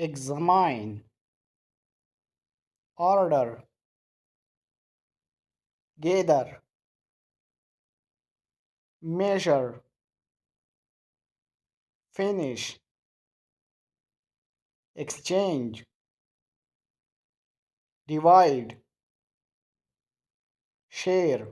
examine, order, gather, measure, finish, exchange, divide, share,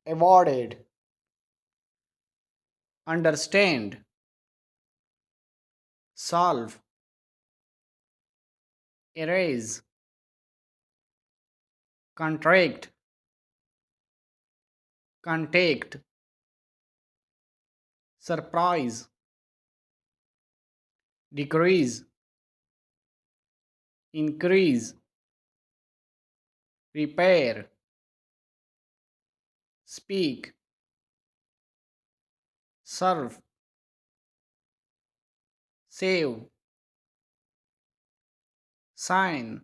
awarded, understand, solve, erase, contract, contact, surprise, decrease, increase, repair, speak, serve, save, sign,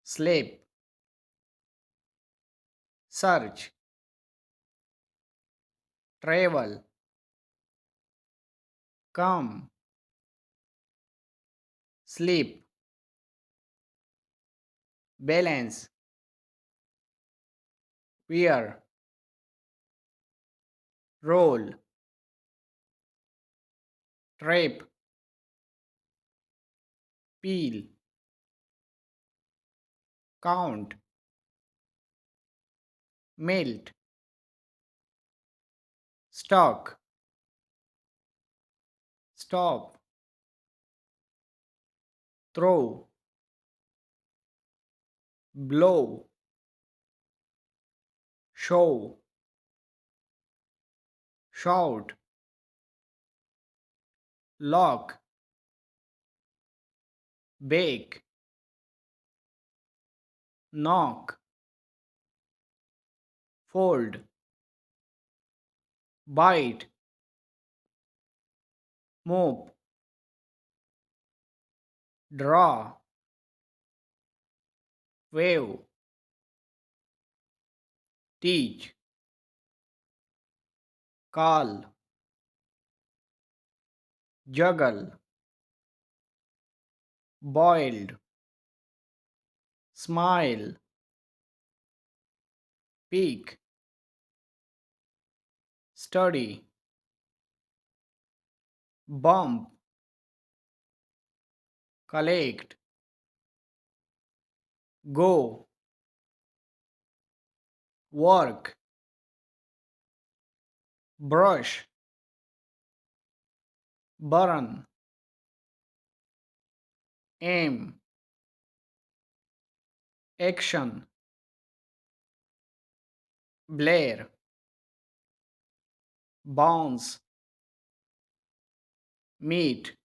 sleep, search, travel, come, sleep, balance, wear, roll, trap, peel, count, melt, stock, stop, throw, blow, show, shout, lock, bake, knock, fold, bite, mop, draw, wave, teach, call, juggle, boiled, smile, peak, study, bump, collect, go, work, brush, burn, aim, action, blare, bounce, meet,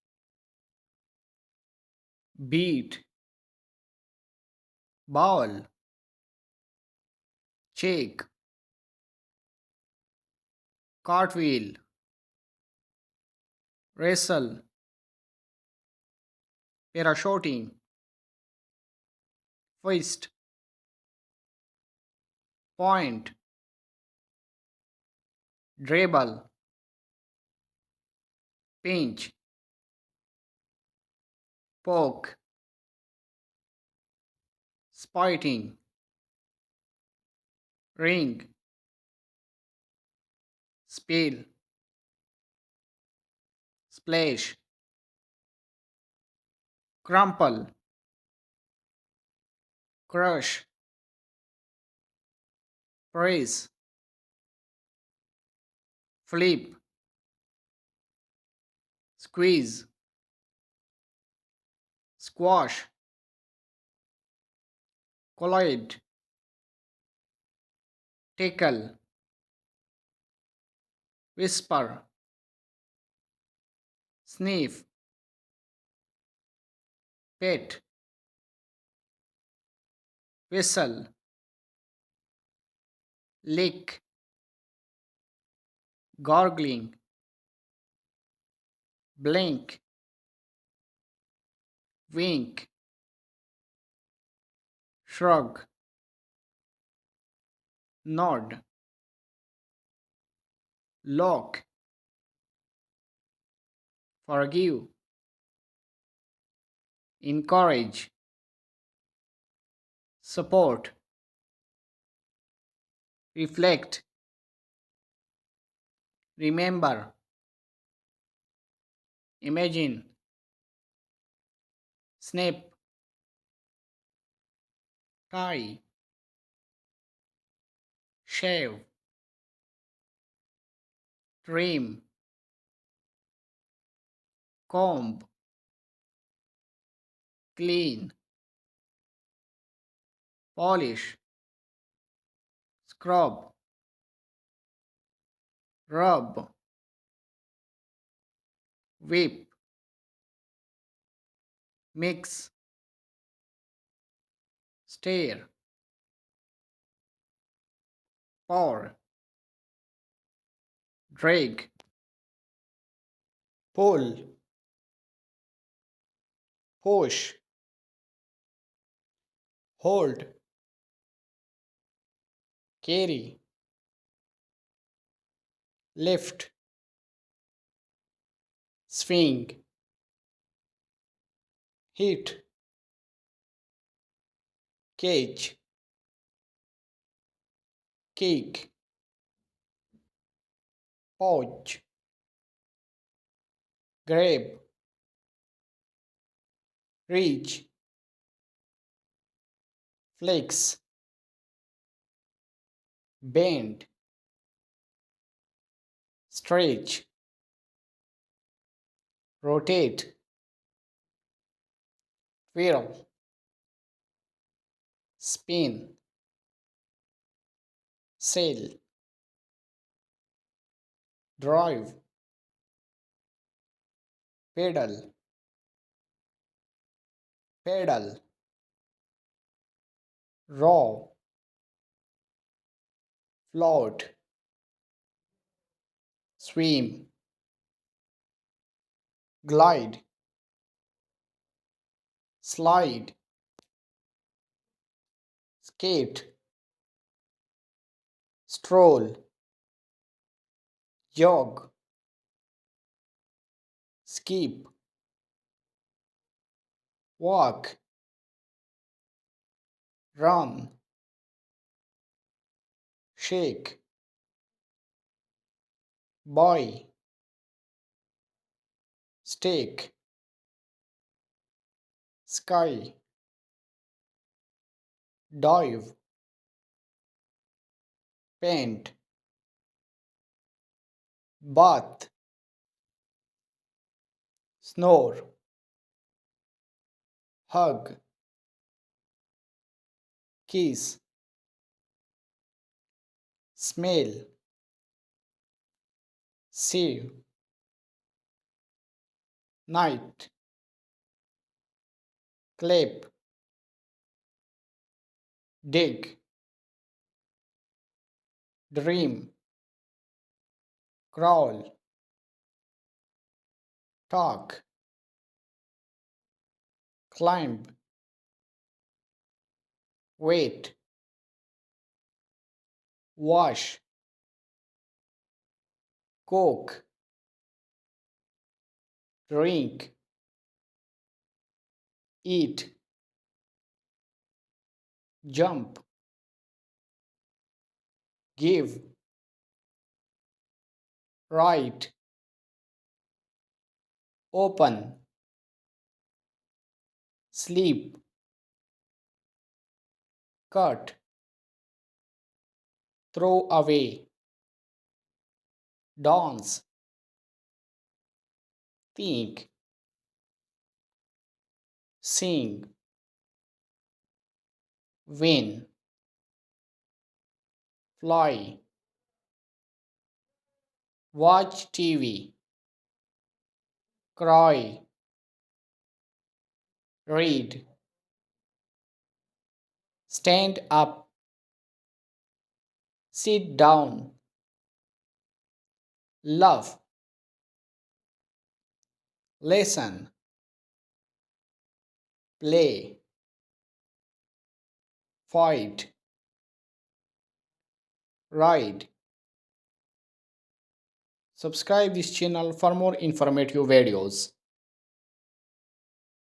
beat, bowl, shake, cartwheel, wrestle, parachuting, fist, point, dribble, pinch, poke, spiting, ring, spill, splash, crumple, crush, press, flip, squeeze, squash, collide, tickle, whisper, sniff, pet, whistle, lick, gargling, blink, wink, shrug, nod, lock, forgive, encourage, support, reflect, remember, imagine, snap, tie, shave, trim, comb, clean, polish, scrub, rub, whip, mix, stir, pour, drag, pull, push, hold, carry, lift, swing, hit, cage, cake, pouch, grab, reach, flex, bend, stretch, rotate, twirl, spin, sail, drive, pedal, pedal, row, float, swim, glide, slide, skate, stroll, jog, skip, walk, run, shake, boy, steak, sky, dive, paint, bath, snore, hug, kiss, smell, save, night, clap, dig, dream, crawl, talk, climb, wait, wash, cook, drink, eat, jump, give, write, open, sleep, cut, throw away, dance, think, sing, win, fly, watch TV, cry, read, stand up, sit down, laugh, listen, play, fight, ride, Subscribe this channel for more informative videos.